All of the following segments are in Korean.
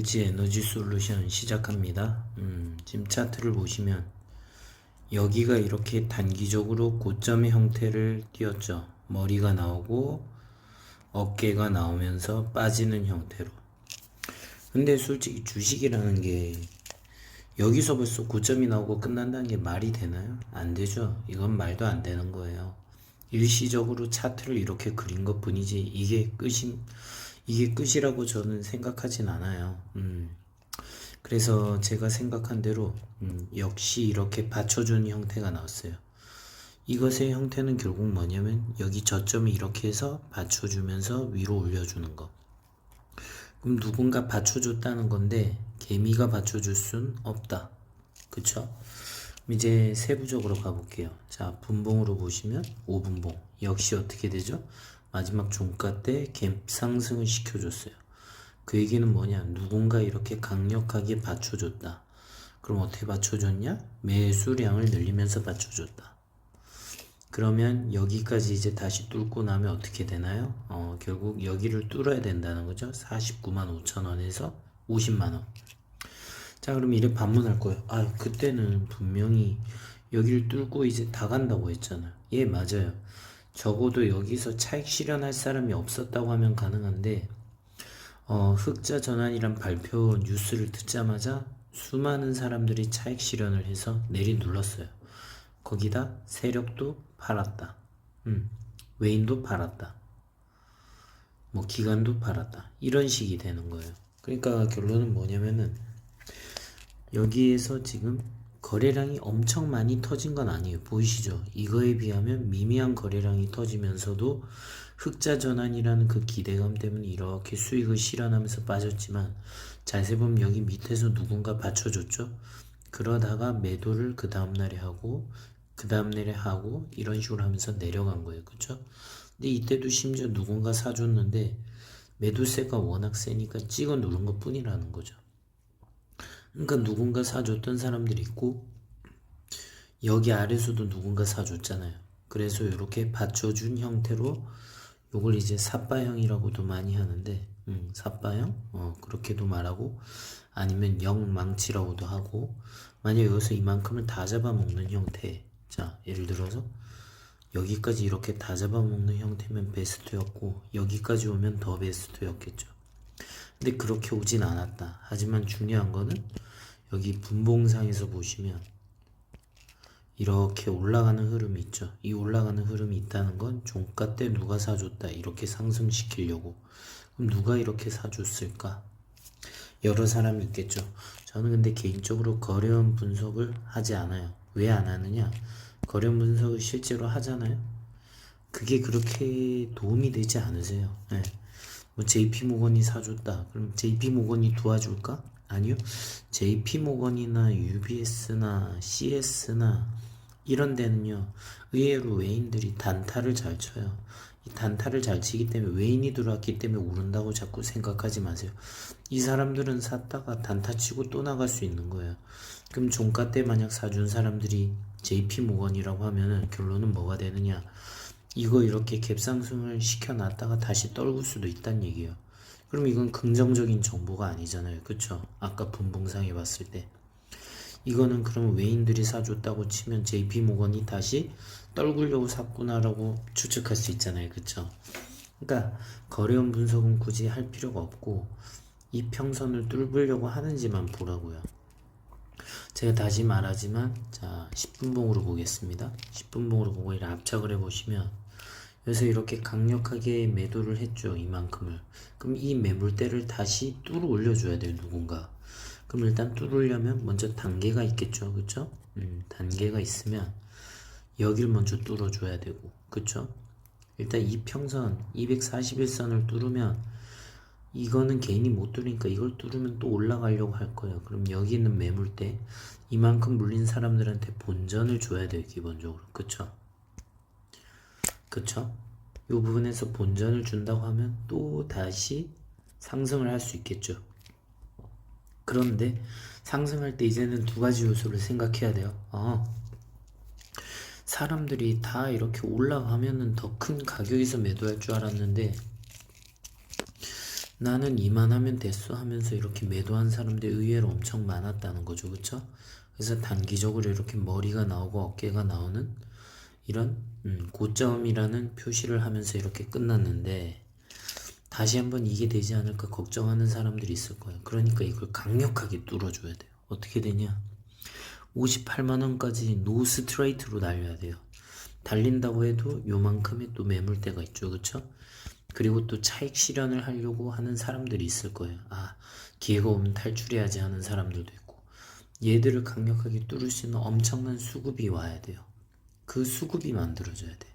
LG 에너지 솔루션 시작합니다. 지금 차트를 보시면 여기가 이렇게 단기적으로 고점의 형태를 띄었죠. 머리가 나오고 어깨가 나오면서 빠지는 형태로. 근데 솔직히 주식이라는 게 여기서 벌써 고점이 나오고 끝난다는 게 말이 되나요? 안 되죠. 이건 말도 안 되는 거예요. 일시적으로 차트를 이렇게 그린 것 뿐이지 이게 끝이라고 저는 생각하진 않아요. 그래서 제가 생각한 대로 역시 이렇게 받쳐주는 형태가 나왔어요. 이것의 형태는 결국 뭐냐면 여기 저점이 이렇게 해서 받쳐주면서 위로 올려주는 거. 그럼 누군가 받쳐줬다는 건데 개미가 받쳐줄 순 없다. 그쵸? 이제 세부적으로 가볼게요. 자, 분봉으로 보시면 5분봉 역시 어떻게 되죠? 마지막 종가 때 갭 상승을 시켜줬어요. 그 얘기는 뭐냐? 누군가 이렇게 강력하게 받쳐줬다. 그럼 어떻게 받쳐줬냐? 매수량을 늘리면서 받쳐줬다. 그러면 여기까지 이제 다시 뚫고 나면 어떻게 되나요? 결국 여기를 뚫어야 된다는 거죠. 49만 5천 원에서 50만 원. 자, 그럼 이래 반문할 거예요. 아, 그때는 분명히 여기를 뚫고 이제 다 간다고 했잖아요. 예, 맞아요. 적어도 여기서 차익 실현할 사람이 없었다고 하면 가능한데 흑자 전환이란 발표 뉴스를 듣자마자 수많은 사람들이 차익 실현을 해서 내리 눌렀어요. 거기다 세력도 팔았다. 외인도 팔았다. 뭐 기관도 팔았다. 이런 식이 되는 거예요. 그러니까 결론은 뭐냐면은 여기에서 지금 거래량이 엄청 많이 터진 건 아니에요. 보이시죠? 이거에 비하면 미미한 거래량이 터지면서도 흑자 전환이라는 그 기대감 때문에 이렇게 수익을 실현하면서 빠졌지만 자세히 보면 여기 밑에서 누군가 받쳐줬죠. 그러다가 매도를 그 다음날에 하고 그 다음날에 하고 이런 식으로 하면서 내려간 거예요. 그쵸? 근데 이때도 심지어 누군가 사줬는데 매도세가 워낙 세니까 찍어 누른 것 뿐이라는 거죠. 그러니까 누군가 사줬던 사람들이 있고 여기 아래서도 누군가 사줬잖아요. 그래서 이렇게 받쳐준 형태로 요걸 이제 삿바형이라고도 많이 하는데 삿바형? 그렇게도 말하고 아니면 영망치라고도 하고 만약 여기서 이만큼을 다 잡아먹는 형태. 자, 예를 들어서 여기까지 이렇게 다 잡아먹는 형태면 베스트였고 여기까지 오면 더 베스트였겠죠. 근데 그렇게 오진 않았다. 하지만 중요한 거는 여기 분봉상에서 보시면 이렇게 올라가는 흐름이 있죠. 이 올라가는 흐름이 있다는 건 종가 때 누가 사줬다 이렇게 상승시키려고. 그럼 누가 이렇게 사줬을까? 여러 사람이 있겠죠. 저는 근데 개인적으로 거래원 분석을 하지 않아요. 왜 안 하느냐? 거래원 분석을 실제로 하잖아요. 그게 그렇게 도움이 되지 않으세요. 네. 뭐 JP모건이 사줬다. 그럼 JP모건이 도와줄까? 아니요. JP모건이나 UBS나 CS나 이런 데는요. 의외로 외인들이 단타를 잘 쳐요. 이 단타를 잘 치기 때문에 외인이 들어왔기 때문에 오른다고 자꾸 생각하지 마세요. 이 사람들은 샀다가 단타 치고 또 나갈 수 있는 거예요. 그럼 종가 때 만약 사준 사람들이 JP모건이라고 하면은 결론은 뭐가 되느냐? 이거 이렇게 갭상승을 시켜놨다가 다시 떨굴 수도 있다는 얘기예요. 그럼 이건 긍정적인 정보가 아니잖아요. 그쵸? 아까 분봉상에 봤을 때 이거는 그럼 외인들이 사줬다고 치면 JP모건이 다시 떨구려고 샀구나라고 추측할 수 있잖아요. 그쵸? 그러니까 거래원 분석은 굳이 할 필요가 없고 이 평선을 뚫으려고 하는지만 보라고요. 제가 다시 말하지만 자 10분봉으로 보겠습니다. 10분봉으로 보고 이렇게 압착을 해보시면 그래서 이렇게 강력하게 매도를 했죠. 이만큼을. 그럼 이 매물대를 다시 뚫어 올려줘야 돼요. 누군가. 그럼 일단 뚫으려면 먼저 단계가 있겠죠. 그쵸? 단계가 있으면 여길 먼저 뚫어줘야 되고 그쵸? 일단 이 평선 241선을 뚫으면 이거는 개인이 못 뚫으니까 이걸 뚫으면 또 올라가려고 할 거예요. 그럼 여기 있는 매물대 이만큼 물린 사람들한테 본전을 줘야 돼요. 기본적으로. 그쵸? 그쵸? 이 부분에서 본전을 준다고 하면 또 다시 상승을 할 수 있겠죠. 그런데 상승할 때 이제는 두 가지 요소를 생각해야 돼요. 사람들이 다 이렇게 올라가면은 더 큰 가격에서 매도할 줄 알았는데 나는 이만하면 됐어 하면서 이렇게 매도한 사람들이 의외로 엄청 많았다는 거죠. 그쵸? 그래서 단기적으로 이렇게 머리가 나오고 어깨가 나오는 이런 고점이라는 표시를 하면서 이렇게 끝났는데, 다시 한번 이게 되지 않을까 걱정하는 사람들이 있을 거예요. 그러니까 이걸 강력하게 뚫어줘야 돼요. 어떻게 되냐? 58만원까지 노 스트레이트로 날려야 돼요. 달린다고 해도 요만큼의 또 매물대가 있죠. 그쵸? 그리고 또 차익 실현을 하려고 하는 사람들이 있을 거예요. 아, 기회가 오면 탈출해야지 하는 사람들도 있고. 얘들을 강력하게 뚫을 수 있는 엄청난 수급이 와야 돼요. 그 수급이 만들어져야 돼.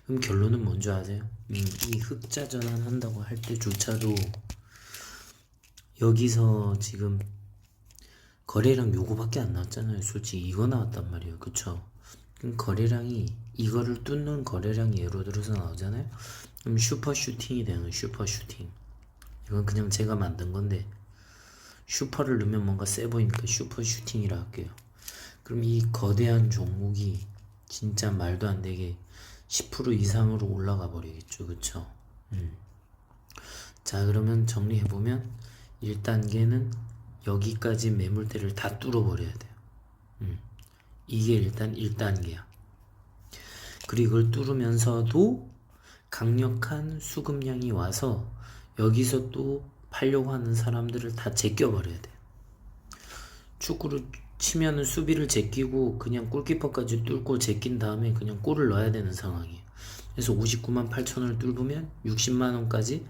그럼 결론은 뭔지 아세요? 이 흑자 전환한다고 할 때조차도 여기서 지금 거래량 요거밖에 안 나왔잖아요. 솔직히 이거 나왔단 말이에요. 그쵸? 그럼 거래량이 이거를 뚫는 거래량이 예로 들어서 나오잖아요. 그럼 슈퍼 슈팅이 되는 슈퍼 슈팅. 이건 그냥 제가 만든 건데 슈퍼를 넣으면 뭔가 세 보이니까 슈퍼 슈팅이라 할게요. 그럼 이 거대한 종목이 진짜 말도 안 되게 10% 이상으로 올라가 버리겠죠. 그쵸? 자, 그러면 정리해보면 1단계는 여기까지 매물대를 다 뚫어버려야 돼요. 이게 일단 1단계야. 그리고 이걸 뚫으면서도 강력한 수급량이 와서 여기서 또 팔려고 하는 사람들을 다 제껴버려야 돼요. 축구를 치면은 수비를 제끼고 그냥 골키퍼까지 뚫고 제낀 다음에 그냥 골을 넣어야 되는 상황이에요. 그래서 59만 8천원을 뚫으면 60만원까지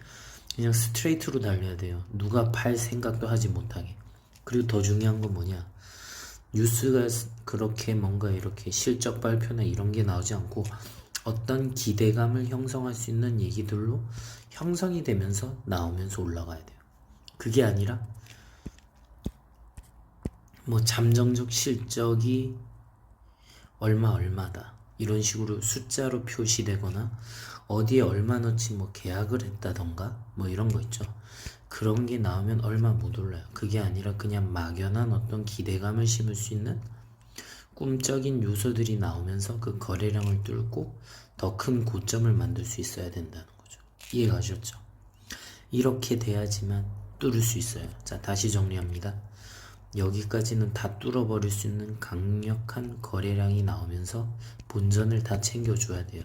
그냥 스트레이트로 달려야 돼요. 누가 팔 생각도 하지 못하게. 그리고 더 중요한 건 뭐냐, 뉴스가 그렇게 뭔가 이렇게 실적 발표나 이런 게 나오지 않고 어떤 기대감을 형성할 수 있는 얘기들로 형성이 되면서 나오면서 올라가야 돼요. 그게 아니라 뭐 잠정적 실적이 얼마다 이런 식으로 숫자로 표시되거나 어디에 얼마 넣지 뭐 계약을 했다던가 뭐 이런 거 있죠. 그런 게 나오면 얼마 못 올라요. 그게 아니라 그냥 막연한 어떤 기대감을 심을 수 있는 꿈적인 요소들이 나오면서 그 거래량을 뚫고 더 큰 고점을 만들 수 있어야 된다는 거죠. 이해가셨죠? 이렇게 돼야지만 뚫을 수 있어요. 자, 다시 정리합니다. 여기까지는 다 뚫어버릴 수 있는 강력한 거래량이 나오면서 본전을 다 챙겨줘야 돼요.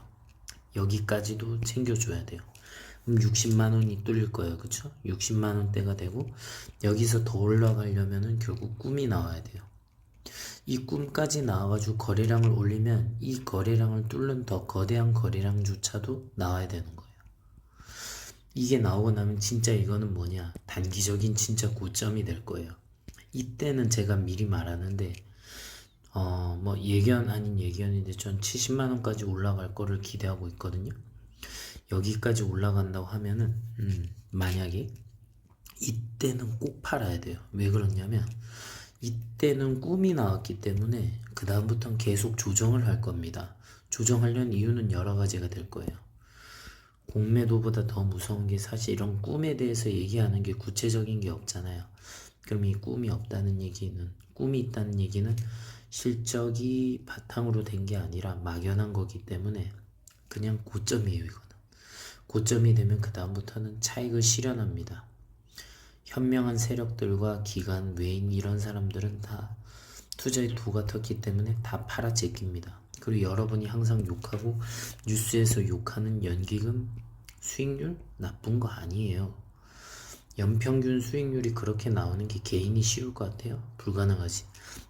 여기까지도 챙겨줘야 돼요. 그럼 60만원이 뚫릴 거예요. 그쵸? 60만원대가 되고 여기서 더 올라가려면은 결국 꿈이 나와야 돼요. 이 꿈까지 나와가지고 거래량을 올리면 이 거래량을 뚫는 더 거대한 거래량조차도 나와야 되는 거예요. 이게 나오고 나면 진짜 이거는 뭐냐, 단기적인 진짜 고점이 될 거예요. 이때는 제가 미리 말하는데 뭐 예견 아닌 예견인데 전 70만원까지 올라갈 거를 기대하고 있거든요. 여기까지 올라간다고 하면은 만약에 이때는 꼭 팔아야 돼요. 왜 그러냐면 이때는 꿈이 나왔기 때문에 그 다음부터는 계속 조정을 할 겁니다. 조정하려는 이유는 여러 가지가 될 거예요. 공매도보다 더 무서운 게 사실 이런 꿈에 대해서 얘기하는 게 구체적인 게 없잖아요. 그럼 이 꿈이 없다는 얘기는, 꿈이 있다는 얘기는 실적이 바탕으로 된 게 아니라 막연한 거기 때문에 그냥 고점이에요. 이거는 고점이 되면 그 다음부터는 차익을 실현합니다. 현명한 세력들과 기관, 외인 이런 사람들은 다 투자에 도가 텄기 때문에 다 팔아 제낍니다. 그리고 여러분이 항상 욕하고 뉴스에서 욕하는 연기금 수익률 나쁜 거 아니에요. 연평균 수익률이 그렇게 나오는 게 개인이 쉬울 것 같아요? 불가능하지.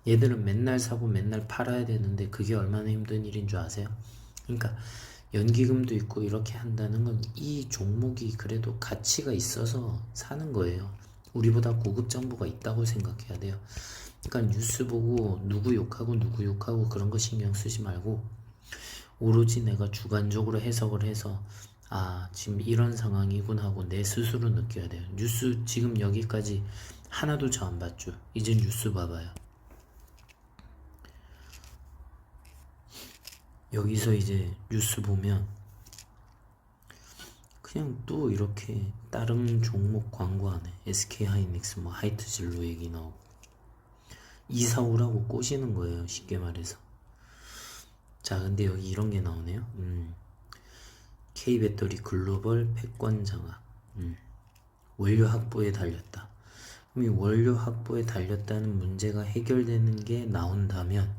얘들은 맨날 사고 맨날 팔아야 되는데 그게 얼마나 힘든 일인 줄 아세요? 그러니까 연기금도 있고 이렇게 한다는 건 이 종목이 그래도 가치가 있어서 사는 거예요. 우리보다 고급 정보가 있다고 생각해야 돼요. 그러니까 뉴스 보고 누구 욕하고 그런 거 신경 쓰지 말고 오로지 내가 주관적으로 해석을 해서 아, 지금 이런 상황이군 하고 내 스스로 느껴야 돼요. 뉴스 지금 여기까지 하나도 저 안 봤죠. 이제 뉴스 봐봐요. 여기서 이제 뉴스 보면 그냥 또 이렇게 다른 종목 광고하네. SK하이닉스 뭐 하이트진로 얘기 나오고 이사 오라고 꼬시는 거예요. 쉽게 말해서. 자, 근데 여기 이런 게 나오네요. K배터리 글로벌 패권 장악. 원료 확보에 달렸다. 그럼 이 원료 확보에 달렸다는 문제가 해결되는 게 나온다면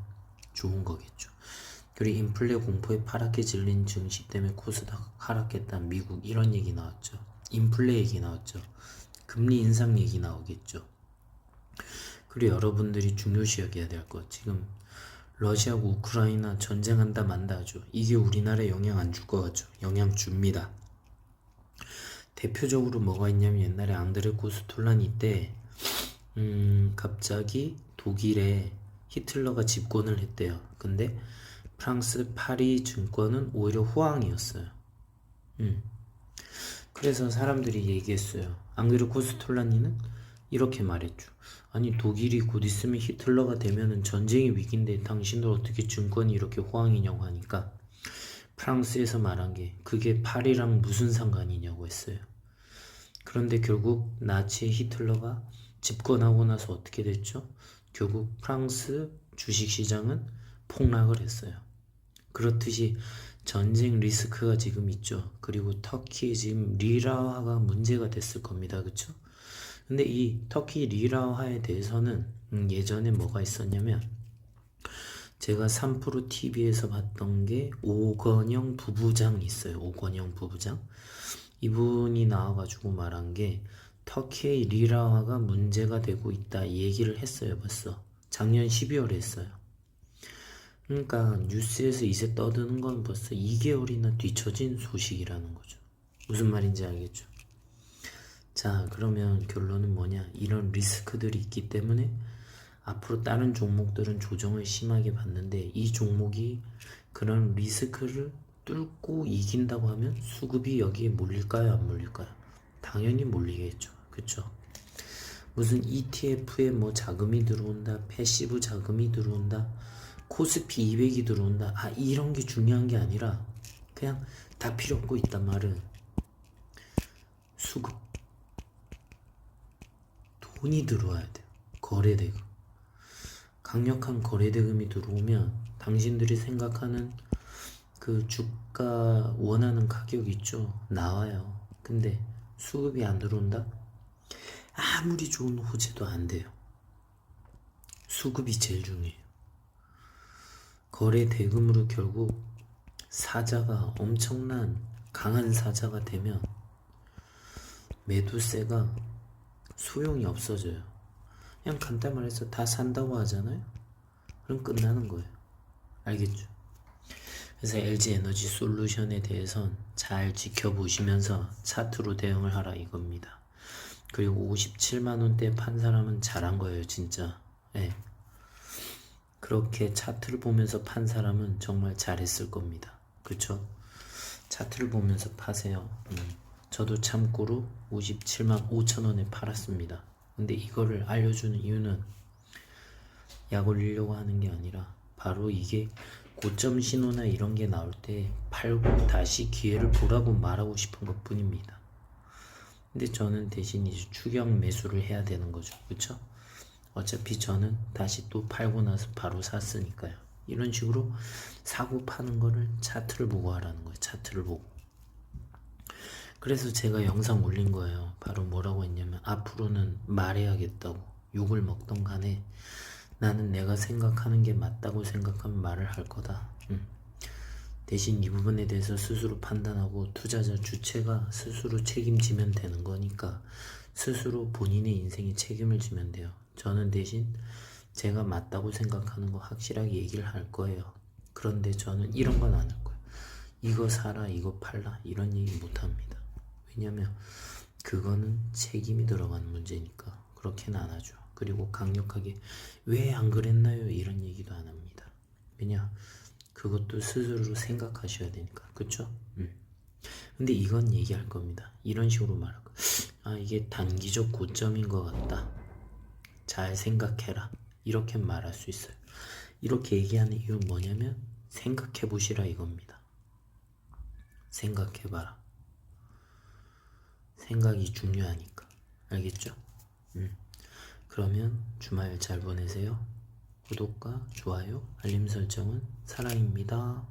좋은 거겠죠. 그리고 인플레 공포에 파랗게 질린 증시 때문에 코스닥 하락했다. 미국 이런 얘기 나왔죠. 인플레 얘기 나왔죠. 금리 인상 얘기 나오겠죠. 그리고 여러분들이 중요시 여겨야 될 것. 지금 러시아하고 우크라이나 전쟁한다 만다 하죠. 이게 우리나라에 영향 안 줄 것 같죠. 영향 줍니다. 대표적으로 뭐가 있냐면 옛날에 앙드레 코스톨라니 때 갑자기 독일에 히틀러가 집권을 했대요. 근데 프랑스 파리 증권은 오히려 호황이었어요. 그래서 사람들이 얘기했어요. 앙드레 코스톨라니는 이렇게 말했죠. 아니 독일이 곧 있으면 히틀러가 되면은 전쟁이 위기인데 당신들 어떻게 증권이 이렇게 호황이냐고 하니까 프랑스에서 말한 게 그게 파리랑 무슨 상관이냐고 했어요. 그런데 결국 나치 히틀러가 집권하고 나서 어떻게 됐죠? 결국 프랑스 주식시장은 폭락을 했어요. 그렇듯이 전쟁 리스크가 지금 있죠. 그리고 터키 지금 리라화가 문제가 됐을 겁니다. 그쵸? 근데 이 터키 리라화에 대해서는 예전에 뭐가 있었냐면 제가 3프로 TV에서 봤던 게 오건영 부부장이 있어요. 오건영 부부장. 이분이 나와가지고 말한 게 터키의 리라화가 문제가 되고 있다 얘기를 했어요. 벌써 작년 12월에 했어요. 그러니까 뉴스에서 이제 떠드는 건 벌써 2개월이나 뒤처진 소식이라는 거죠. 무슨 말인지 알겠죠? 자, 그러면 결론은 뭐냐? 이런 리스크들이 있기 때문에 앞으로 다른 종목들은 조정을 심하게 받는데 이 종목이 그런 리스크를 뚫고 이긴다고 하면 수급이 여기에 몰릴까요? 안 몰릴까요? 당연히 몰리겠죠. 그쵸? 무슨 ETF에 뭐 자금이 들어온다, 패시브 자금이 들어온다, 코스피 200이 들어온다. 아, 이런 게 중요한 게 아니라 그냥 다 필요 없고 있단 말은 수급. 돈이 들어와야 돼요. 거래대금. 강력한 거래대금이 들어오면 당신들이 생각하는 그 주가 원하는 가격 있죠? 나와요. 근데 수급이 안 들어온다? 아무리 좋은 호재도 안 돼요. 수급이 제일 중요해요. 거래 대금으로 결국 사자가 엄청난 강한 사자가 되면 매도세가 소용이 없어져요. 그냥 간단히 말해서 다 산다고 하잖아요. 그럼 끝나는 거예요. 알겠죠? 그래서 LG에너지 솔루션에 대해선 잘 지켜보시면서 차트로 대응을 하라 이겁니다. 그리고 57만원대 판 사람은 잘한 거예요. 진짜. 네. 그렇게 차트를 보면서 판 사람은 정말 잘했을 겁니다. 그쵸? 차트를 보면서 파세요. 저도 참고로 57만 5천원에 팔았습니다. 근데 이거를 알려주는 이유는 약 올리려고 하는 게 아니라 바로 이게 고점 신호나 이런 게 나올 때 팔고 다시 기회를 보라고 말하고 싶은 것 뿐입니다. 근데 저는 대신 이제 추격 매수를 해야 되는 거죠. 그쵸? 어차피 저는 다시 또 팔고 나서 바로 샀으니까요. 이런 식으로 사고 파는 거를 차트를 보고 하라는 거예요. 차트를 보고. 그래서 제가 영상 올린 거예요. 바로 뭐라고 했냐면 앞으로는 말해야겠다고. 욕을 먹던 간에 나는 내가 생각하는 게 맞다고 생각하면 말을 할 거다. 대신 이 부분에 대해서 스스로 판단하고 투자자 주체가 스스로 책임지면 되는 거니까 스스로 본인의 인생에 책임을 지면 돼요. 저는 대신 제가 맞다고 생각하는 거 확실하게 얘기를 할 거예요. 그런데 저는 이런 건 안 할 거예요. 이거 사라, 이거 팔라 이런 얘기 못 합니다. 왜냐면 그거는 책임이 들어가는 문제니까 그렇게는 안 하죠. 그리고 강력하게 왜 안 그랬나요? 이런 얘기도 안 합니다. 왜냐? 그것도 스스로 생각하셔야 되니까. 그쵸? 근데 이건 얘기할 겁니다. 이런 식으로 말할 거예요. 아, 이게 단기적 고점인 것 같다. 잘 생각해라. 이렇게 말할 수 있어요. 이렇게 얘기하는 이유는 뭐냐면 생각해 보시라 이겁니다. 생각해봐라. 생각이 중요하니까. 알겠죠? 그러면 주말 잘 보내세요. 구독과 좋아요, 알림 설정은 사랑입니다.